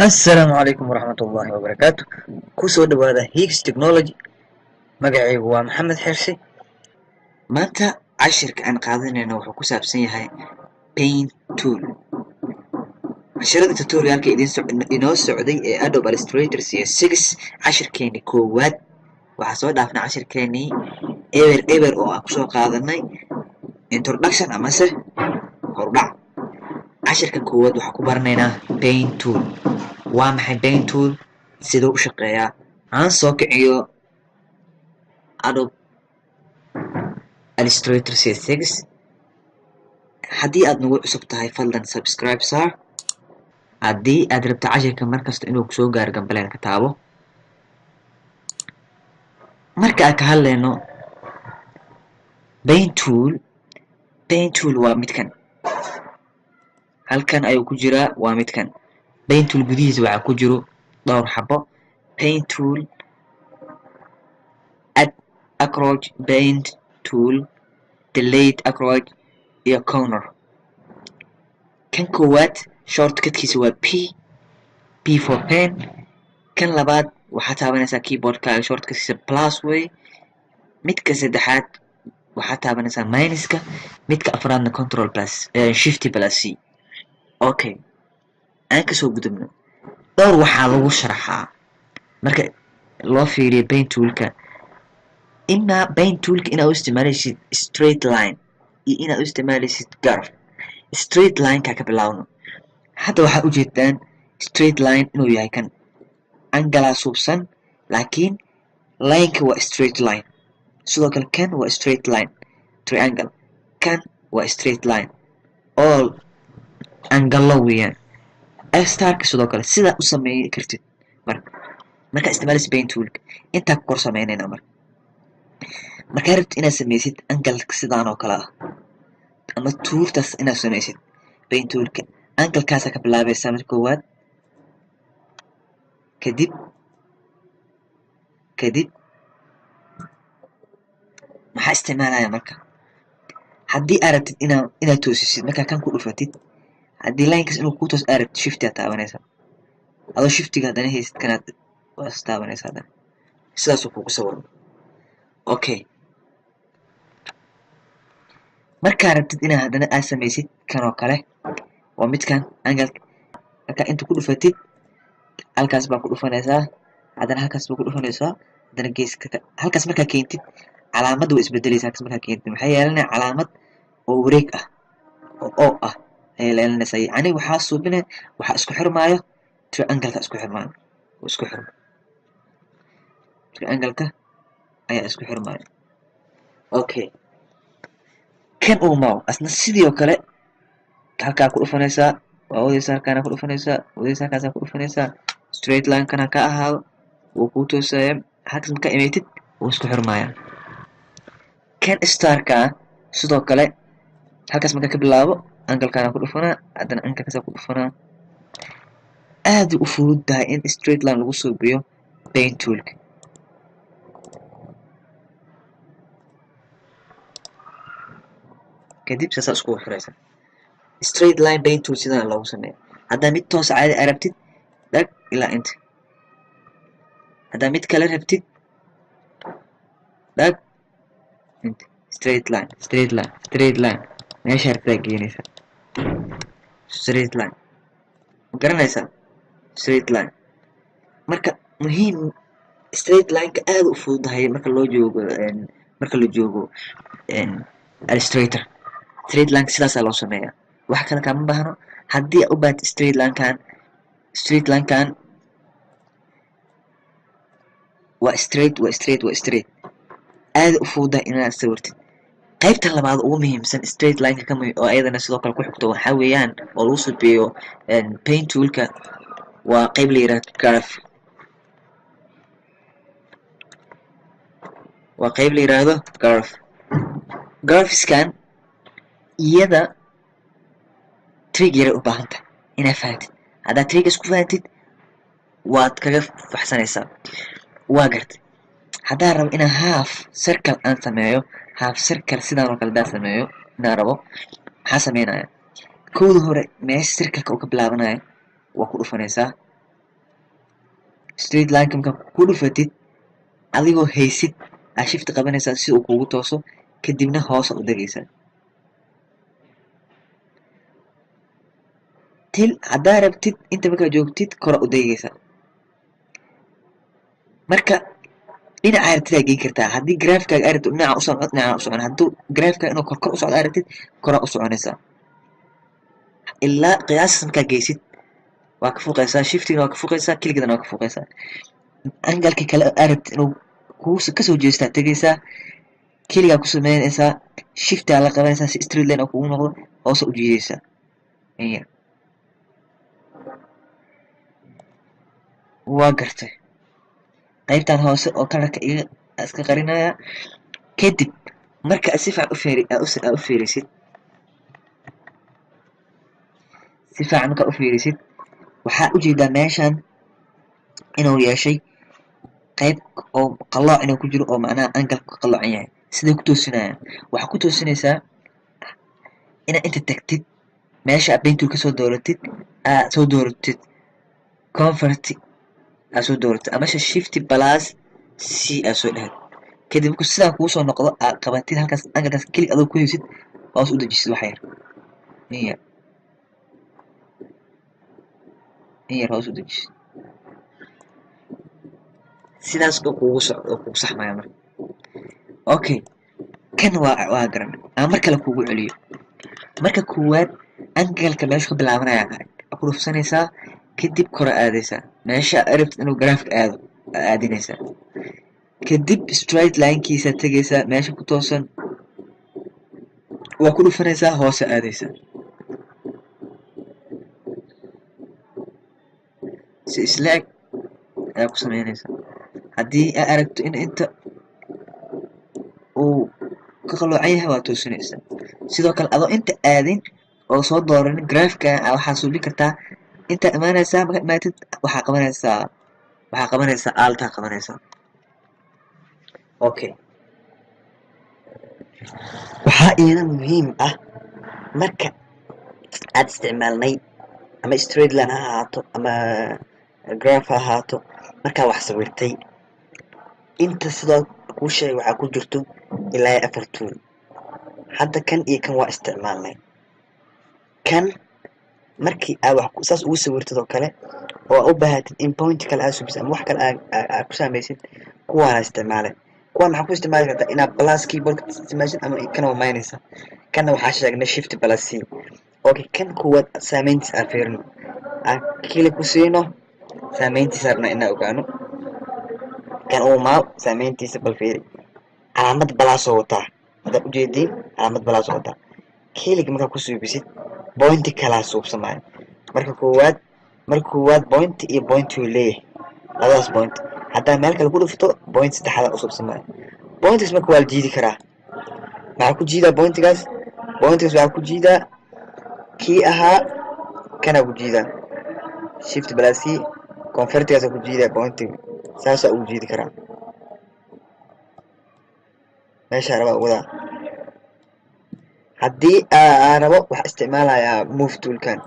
السلام عليكم ورحمة الله وبركاته. كسو دوادا هيكس تكنولوجي. magacaygu waa maxamed xirsi. maanta cashirka aan qaadanayno wuxuu ku saabsan yahay paint tool. casharada tutorialka inoo socday ee Adobe Illustrator CS6 cashirkeeni koowaad waxaa soo dhaafnay cashirkeenii eber oo aan kusoo qaadanay introduction amase hordhac. cashirka koowaad waxaan ku baranaynaa paint tool. waa maxay paint tool? siduu u shaqeeyaa? aan soo kiciyo Adobe Illustrator CS6. haddii aad nagu cusub tahay fadlan subscribe saar. haddii aad rabto cashirka markasta inuu kusoo gaaro gambaleelka taabo. marka aan ka hadlayno paint tool waa midkan. halkan ayuu ku jiraa, waa midkan. paint tool gudihiisa waxaa ku jiro dhowr xabo. paint tool, add acroach paint tool, delete acroach iyo corner. kan koowaad shortcutkiisa waa P for pen. kan labaad waxaa taabanaysaa keyboardkaaga shortcutkiisa plus way. midka saddexaad waxaa taabanaysaa minuska. midka afraadna control plus shift plus C. okay, aan kasoo gudubno. dhowr waxaa lagu sharaxaa marka loo fiiriyo paint toolka. paint toolka inaad u isticmaalaysid straight line iyo inaad u isticmaalaysid curve. straight lineka ka bilaawno. hadda waxaa ujeedaan straight line inuu yahay kan angalaa suubsan, laakiin lineka waa straight line. sidoo kale kan waa straight line triangle. kan waa straight line all angalo weeyaan. starka sidoo kale sidaa u sameyn kartid markaa isticmaalaysid paint toolka. intaa ku kor sameynayna markaa rabtid inaad sameysid angalka sidaan oo kale ah ama tuurtaas inaad sameysid paint toolka, angalkaasaa ka bilaabaysaa marka koowaad. kadib maxaa isticmaalaya marka haddii aad rabtid inaad toosisid. markaa kan ku dhufatid, haddii linekaas inuu kuu toos aad rabtid shifti aad taabanaysaa. adoo shiftiga haddana haysid kanaad waas taabanaysaa haddana. sidaasuu kugu sawirma. okay, markaa rabtid inaad haddana aad sameysid kan oo kale waa midkan angalka. markaa inta ku dhufatid halkaas baa ku dhufanaysaa, haddana halkaas baa ku dhufanaysaa, haddana geeska halkaas markaa keentid calaamadda way isbedelaysaa. halkaas markaa keentid maxay yeelanaya calaamad oo wareeg ah oo ah ayay yeelanaysaa. yacni waxaa suubinaya waxaa isku xirmaayo triangle-ka isku xirmaayo triangle-ka ayaa isku xirmaayo. okay, kan uumaw asna sidoo kale halkaa ku dhufanaysaa, waa wadaysaa, halkaana ku dhufanaysaa, wadaysaa, halkaasaa ku dhufanaysaa. straight line kana ka ahaado wuu kuu toosaya. halkaas markaa imaytid wuu isku xirmaaya. kan starka sidoo kale halkaas markaa ka bilaabo angalkaana ku dhufanaa, haddana angalkaasaa ku dhufanaa. aad u fududahay in straight line lagu suubiyo paint toolka. kadib saasaa iskugu xiraysaa. straight line paint tool sidaan loogu sameeya. haddaa mid toos caadi aa rabtid dhag ilaa inta. haddaa mid kale rabtid dhag inta. straight line meesha rabtaa geenaysaa. straight line ma garanaysaa? straight line marka muhiim. straight lineka aad u fududahay marka la joogo Illustrator. straight lineka sidaasaa loo sameeyaa. wax kale kaama baahno. haddii aad u baahatid straight linekan waa straight aad u fududahay inaad sawirtid. qaybta labaad ugu muhiimsan straight lineka oo ayadana sidoo kale ku xigto waxaa weeyaan oo lagu suubiyo paint toolka waa qayb la yiraahdo curve. curveskan iyada trig yaray u baahan tahay inaad fahamtid. haddaad trigas ku fahantid waad kaga faxsanaysaa. waa gartay. haddaan rabo inaan half circle aan sameeyo, half circle sidaan oo kale haddaan sameeyo inaan rabo, maxaa sameynaya? kowda hore meesha circle-ka uu ka bilaabanayo waa ku dhufanaysaa, straight line markaa ku dhufatid adigoo haysid aa shift qabanaysaa si uu kugu tooso kadibna hoos u degaysaa til haddaa rabtid inta markaa joogtid kora u degaysaa marka dhinaca aragtida geyn kartaa haddii graafkaaga aragtid dhinaca u socod dhinaca u socon hadduu graafkaaga inuu kor u socdo aragtid kora u soconaysaa ilaa qiyaasas markaa geysid waa ka fuuqaysaa shiftigana waa ka fuuqaysaa kiligadana waa ka fuuqaysaa angalka kale aragtid inuu kasoo jeestaa tegaysaa keligaa ku sameynaysaa shiftaa la qabanaysaa si straight line oo kugu noqdo hoose u jiidaysaa waa gartay qaybtan hoose oo kalarka iska qarinaya kadib marka si fiican u fiirisid si fiican markaa u fiirisid waxaa ujeedaa meeshan inuu yeeshay qayb oo qalooc inuu ku jiro oo macnaha angalka ka qaloocan yahay siday ku toosinayaan waxaa ku toosinaysaa inaad inta tagtid meesha aad paint tool kasoo dooratid aad soo dooratid convert aad soo dooratid ama meesha shift plus c aad soo dhahayd kadib markuu sidaa kugu soo noqdo aad qabatid halkaas angalkaas kelig adoo ku haysid hoos u dejisid wax yar in yar hoos u dejisid sidaas oo kugu socdo oo kugu saxmaya marka okay kan waa garan ama mar kale kugu celiyo marka koowaad angalka meesha ka bilaabanaya ku dhufsanaysaa kadib kora aadaysaa meesha arabtid inuu graafka aado aadinaysaa kadib straight linekiisa tegaysaa meesha ku toosan waa ku dhufanaysaa hoose aadaysaa si isla eg ayaa ku sameynaysaa haddii aad aragto in inta uu ka qaloocan yahay waa toosinaysaa sidoo kale adoo inta aadin oo soo dooranin graafka waxaa suubin kartaa intaa imaanaysaa markaa imaatid waxaa qabanaysaa altaa qabanaysaa okay waxaa iyada muhiim ah marka aad isticmaalnay ama straight line ha ahaato ama graph ha ahaato markaa wax sawirtay inta sidoo kuu sheegay waxaa ku jirto ilaa 4 tool hadda kan iyo kan waa isticmaalnay kan markii aad wax saas ugu sawirtid oo kale oo u baahatid in point kale aad subisid ama wax kale aad ku samaysid kuwaa isticmaalay kuwaan maxaa ku isticmaali kartaa inaad plus keyboard isticmaashid ama kana waa maynaysa kana waxaa sheegnay shift plus c okay kan kuwaad saameyntiis aan fiirino aan kili ku siino saameyntiisa rabnaa inaan ogaano kan uu maaw saameyntiisa bal fiiri calaamad balaasoo wataa haddaad ujeediin calaamad balaasoo wataa kilig markaa ku suubisid bointi kalaa suubsamaayo marka koowaad point iyo point uu leeyahay labadaas point haddaa meel kale ku dhufto point saddexaad u suubsamaayo pointigaas marka waa la jiidi karaa maxaa ku jiidaa pointigaas waxaa ku jiidaa kii ahaa kana ku jiidaa shift plus c convertigaas ku jiidaa pointiga saasaa ugu jiidi karaa meeshaa rabaa wadaa haddii aan rabo waxaa isticmaalayaa move toolkan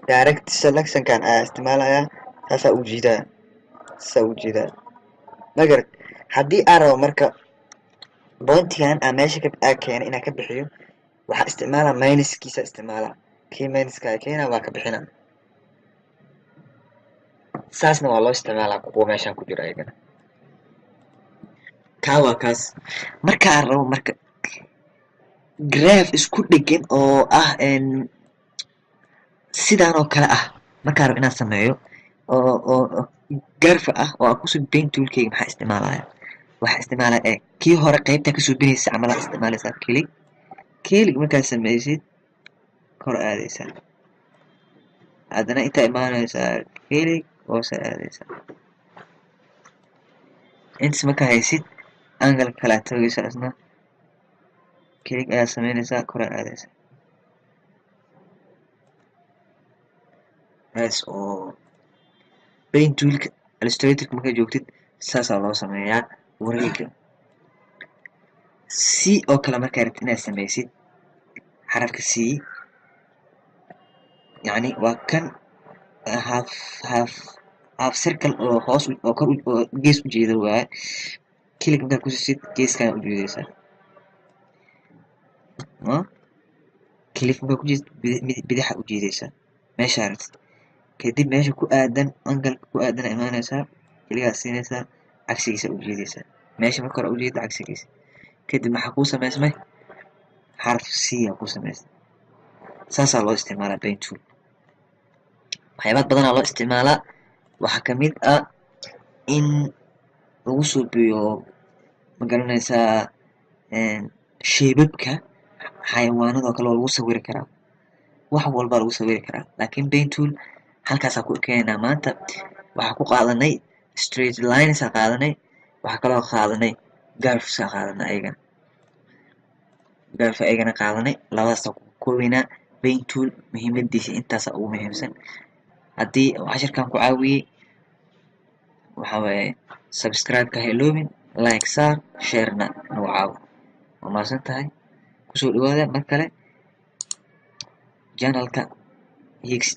direct selectionkan ayaa isticmaalayaa saasaa ugu jiidaa magarad haddii aan rabo marka pointigan aan meesha keenay inaan ka bixiyo waxaa isticmaalaa minuskiisa isticmaalaa kii minuska keena waa ka bixina saasna waa loo isticmaalaa kuwa meeshaan ku jira ayagana kaa waa kaas marka aan rabo marka graph isku dhegan oo ah sidaan oo kale ah markaan rabo inaan sameeyo oo garfa ah oo aan kusoo paint toolkayga maxaa isticmaalaya waxaa isticmaalaya kii hore qaybtaa kasoo binaysa camalaa isticmaalaysaa kilig markaad samaysid kor aadaysaa haddana intaa imaanaysaa kilig hoose aadaysaa intas markaa haysid angalka kale aad tagaysaa isna kilig ayaa sameynaysaa kor aadaysaa taas oo paint toolka illustratorka markaa joogtid saasaa loo sameeyaa wareega c oo kale markaa rabtid inaad samaysid xarafka c yacni waa kan half circle oo hoos oo kor oo gees u jeeda waaye click markaad ku siisid geeskaan u jeedaysaa click markaad ku jeedid bidaxa u jeedaysaa meesha aragtid kadib meesha ku aadan angalka ku aadan imaanaysaa keligaa siinaysaa cagsigiisa u jeedaysaa meesha marka hore u jeeda cagsigiisa kadib maxaa kuu samaysmay xarf c aa kuu samaysmay saasaa loo isticmaalaa paint tool waxyaabaad badanaa loo isticmaalaa waxaa ka mid ah in lagu suubiyo magaranaysaa shaybabka xayawaanadoo kale oo lagu sawiri karaa wax walbaa lagu sawiri karaa laakiin paint tool halkaasaa ku ekeenaynaa maanta waxaa ku qaadanay straight lines aa qaadanay waxaa kaloo qaadanay garfs aa qaadanay ayagana garf ayagana qaadanay labadaasaa ku koobaynaa paint tool muhiimadiisa intaasaa ugu muhiimsan haddii cashirkan ku caawiyey waxaa waaye subscribe-ka ha iloobin like saar sharena nagu caawo waa mahadsan tahay kusoo dhawaada mar kale channelka Higgs